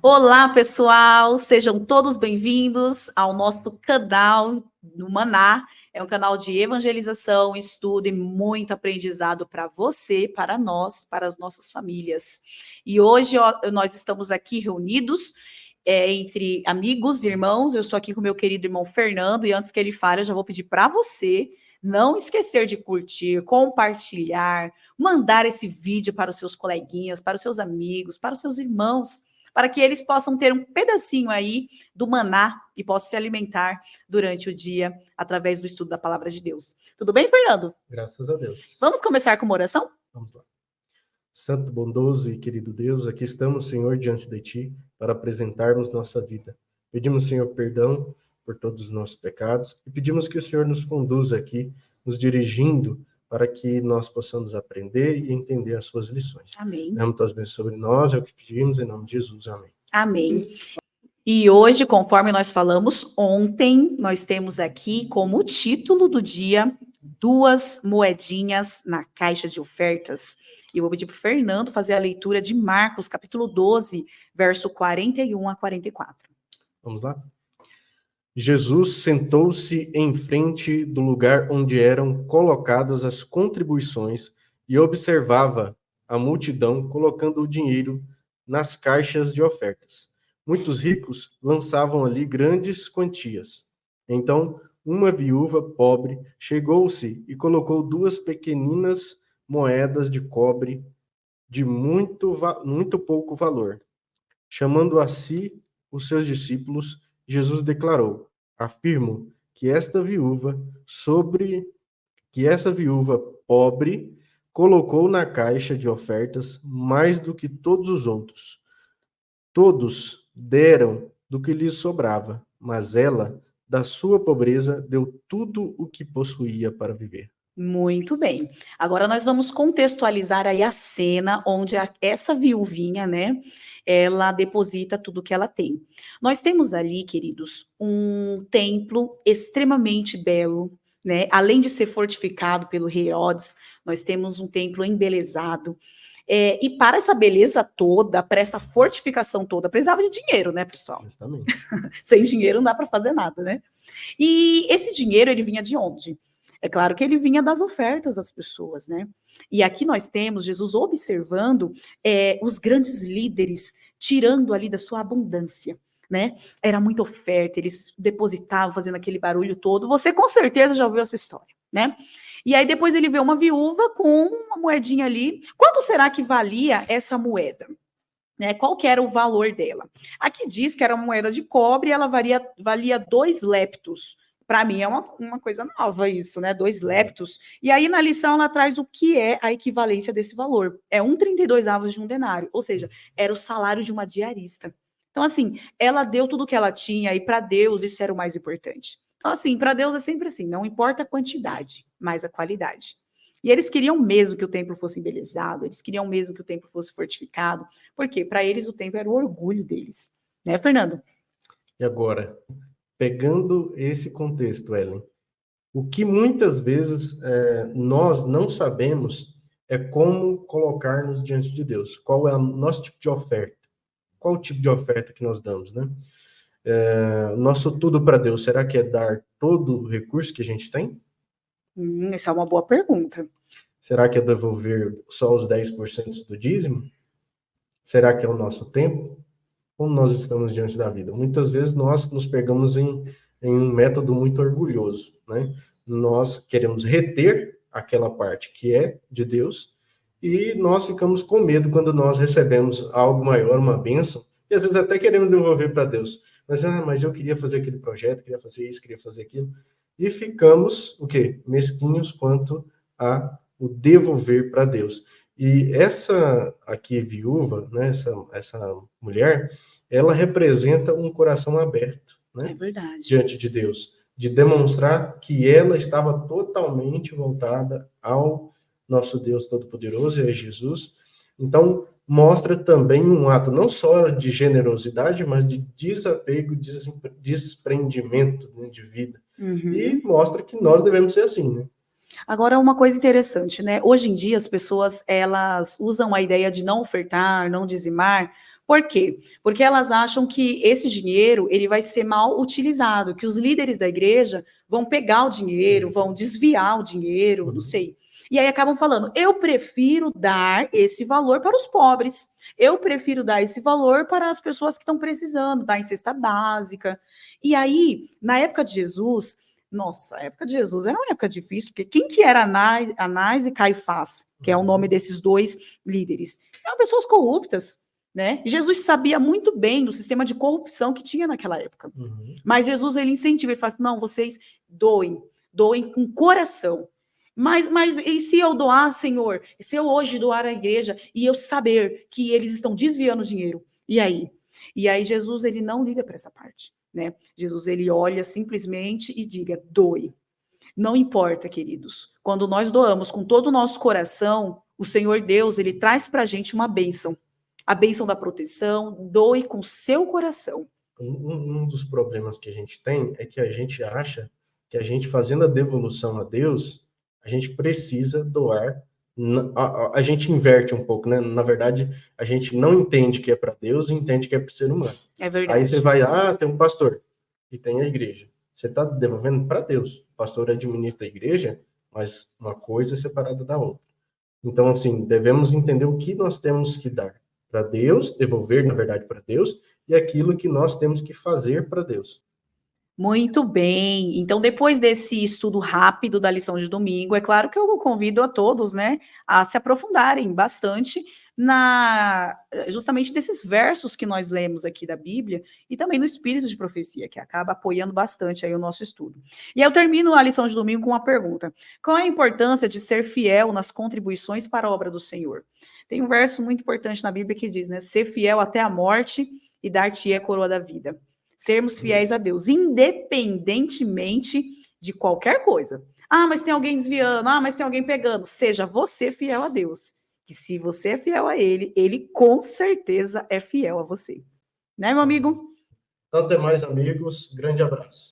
Olá, pessoal! Sejam todos bem-vindos ao nosso canal no Maná. É um canal de evangelização, estudo e muito aprendizado para você, para nós, para as nossas famílias. E hoje nós estamos aqui reunidos entre amigos, irmãos. Eu estou aqui com meu querido irmão Fernando e antes que ele fale, eu já vou pedir para você não esquecer de curtir, compartilhar, mandar esse vídeo para os seus coleguinhas, para os seus amigos, para os seus irmãos, para que eles possam ter um pedacinho aí do maná e possam se alimentar durante o dia através do estudo da palavra de Deus. Tudo bem, Fernando? Graças a Deus. Vamos começar com uma oração? Vamos lá. Santo, bondoso e querido Deus, aqui estamos, Senhor, diante de Ti, para apresentarmos nossa vida. Pedimos, Senhor, perdão por todos os nossos pecados e pedimos que o Senhor nos conduza aqui, nos dirigindo para que nós possamos aprender e entender as Suas lições. Amém. Derrama Tuas bênçãos sobre nós, é o que pedimos, em nome de Jesus. Amém. Amém. E hoje, conforme nós falamos ontem, nós temos aqui como título do dia 2 moedinhas na caixa de ofertas. E eu vou pedir para o Fernando fazer a leitura de Marcos, capítulo 12, verso 41 a 44. Vamos lá? Jesus sentou-se em frente do lugar onde eram colocadas as contribuições e observava a multidão colocando o dinheiro nas caixas de ofertas. Muitos ricos lançavam ali grandes quantias. Então, uma viúva pobre chegou-se e colocou 2 pequeninas moedas de cobre de muito pouco valor. Chamando a si os seus discípulos, Jesus declarou: afirmo que essa viúva pobre colocou na caixa de ofertas mais do que todos os outros. Todos deram do que lhes sobrava, mas ela, da sua pobreza, deu tudo o que possuía para viver. Muito bem. Agora nós vamos contextualizar aí a cena onde essa viuvinha, né, ela deposita tudo que ela tem. Nós temos ali, queridos, um templo extremamente belo, né? Além de ser fortificado pelo rei Herodes, nós temos um templo embelezado. E para essa beleza toda, para essa fortificação toda, precisava de dinheiro, né, pessoal? Justamente. Sem dinheiro não dá para fazer nada, né? E esse dinheiro, ele vinha de onde? É claro que ele vinha das ofertas das pessoas, né? E aqui nós temos Jesus observando os grandes líderes tirando ali da sua abundância, né? Era muita oferta, eles depositavam fazendo aquele barulho todo. Você com certeza já ouviu essa história, né? E aí depois ele vê uma viúva com uma moedinha ali. Quanto será que valia essa moeda? Né, qual que era o valor dela? Aqui diz que era uma moeda de cobre e ela valia 2 leptos. Para mim é uma coisa nova isso, né? 2 leptos. E aí na lição ela traz o que é a equivalência desse valor. É 1,32 avos de um denário, ou seja, era o salário de uma diarista. Então assim, ela deu tudo que ela tinha e para Deus isso era o mais importante. Então assim, para Deus é sempre assim, não importa a quantidade, mas a qualidade. E eles queriam mesmo que o templo fosse embelezado, eles queriam mesmo que o templo fosse fortificado, porque para eles o templo era o orgulho deles. Né, Fernando? E agora, pegando esse contexto, Ellen, o que muitas vezes nós não sabemos é como colocar-nos diante de Deus. Qual é o nosso tipo de oferta? Qual o tipo de oferta que nós damos, né? Nosso tudo para Deus, será que é dar todo o recurso que a gente tem? Essa é uma boa pergunta. Será que é devolver só os 10% do dízimo? Será que é o nosso tempo? Como nós estamos diante da vida? Muitas vezes nós nos pegamos em um método muito orgulhoso, né? Nós queremos reter aquela parte que é de Deus e nós ficamos com medo quando nós recebemos algo maior, uma bênção, e às vezes até queremos devolver para Deus. Mas eu queria fazer aquele projeto, queria fazer isso, queria fazer aquilo. E ficamos, o quê? Mesquinhos quanto a o devolver para Deus. E essa aqui viúva, né, essa mulher, ela representa um coração aberto, né, é verdade, diante de Deus, de demonstrar que ela estava totalmente voltada ao nosso Deus Todo-Poderoso, e a Jesus. Então, mostra também um ato não só de generosidade, mas de desapego, desprendimento, né, de vida. Uhum. E mostra que nós devemos ser assim, né? Agora, uma coisa interessante, né? Hoje em dia, as pessoas, elas usam a ideia de não ofertar, não dizimar, Por quê? Porque elas acham que esse dinheiro ele vai ser mal utilizado, que os líderes da igreja vão pegar o dinheiro, vão desviar o dinheiro, não sei. E aí acabam falando, eu prefiro dar esse valor para os pobres, eu prefiro dar esse valor para as pessoas que estão precisando, dar em cesta básica. E aí, na época de Jesus, nossa, a época de Jesus era uma época difícil, porque quem que era Anás e Caifás, que é o nome desses dois líderes? Eram pessoas corruptas, né? Jesus sabia muito bem do sistema de corrupção que tinha naquela época. Mas Jesus, ele incentiva, ele fala assim, não, vocês doem com coração. Mas e se eu doar, Senhor? E se eu hoje doar à igreja e eu saber que eles estão desviando o dinheiro? E aí? E aí Jesus, ele não liga para essa parte, né? Jesus, ele olha simplesmente e diga, doe. Não importa, queridos. Quando nós doamos com todo o nosso coração, o Senhor Deus, ele traz para a gente uma bênção. A bênção da proteção, doe com seu coração. Um dos problemas que a gente tem é que a gente acha que a gente fazendo a devolução a Deus, a gente precisa doar. A gente inverte um pouco, né? Na verdade, a gente não entende que é para Deus e entende que é para o ser humano. É verdade. Aí você vai, tem um pastor e tem a igreja. Você está devolvendo para Deus. O pastor administra a igreja, mas uma coisa é separada da outra. Então, assim, devemos entender o que nós temos que dar para Deus, devolver, na verdade, para Deus, e aquilo que nós temos que fazer para Deus. Muito bem. Então, depois desse estudo rápido da lição de domingo, é claro que eu convido a todos, né, a se aprofundarem bastante justamente desses versos que nós lemos aqui da Bíblia e também no espírito de profecia, que acaba apoiando bastante aí o nosso estudo. E eu termino a lição de domingo com uma pergunta: qual é a importância de ser fiel nas contribuições para a obra do Senhor? Tem um verso muito importante na Bíblia que diz, né, ser fiel até a morte e dar-te a coroa da vida. Sermos fiéis a Deus, independentemente de qualquer coisa. Mas tem alguém desviando, mas tem alguém pegando. Seja você fiel a Deus. Que se você é fiel a Ele, Ele com certeza é fiel a você. Né, meu amigo? Então, até mais, amigos. Grande abraço.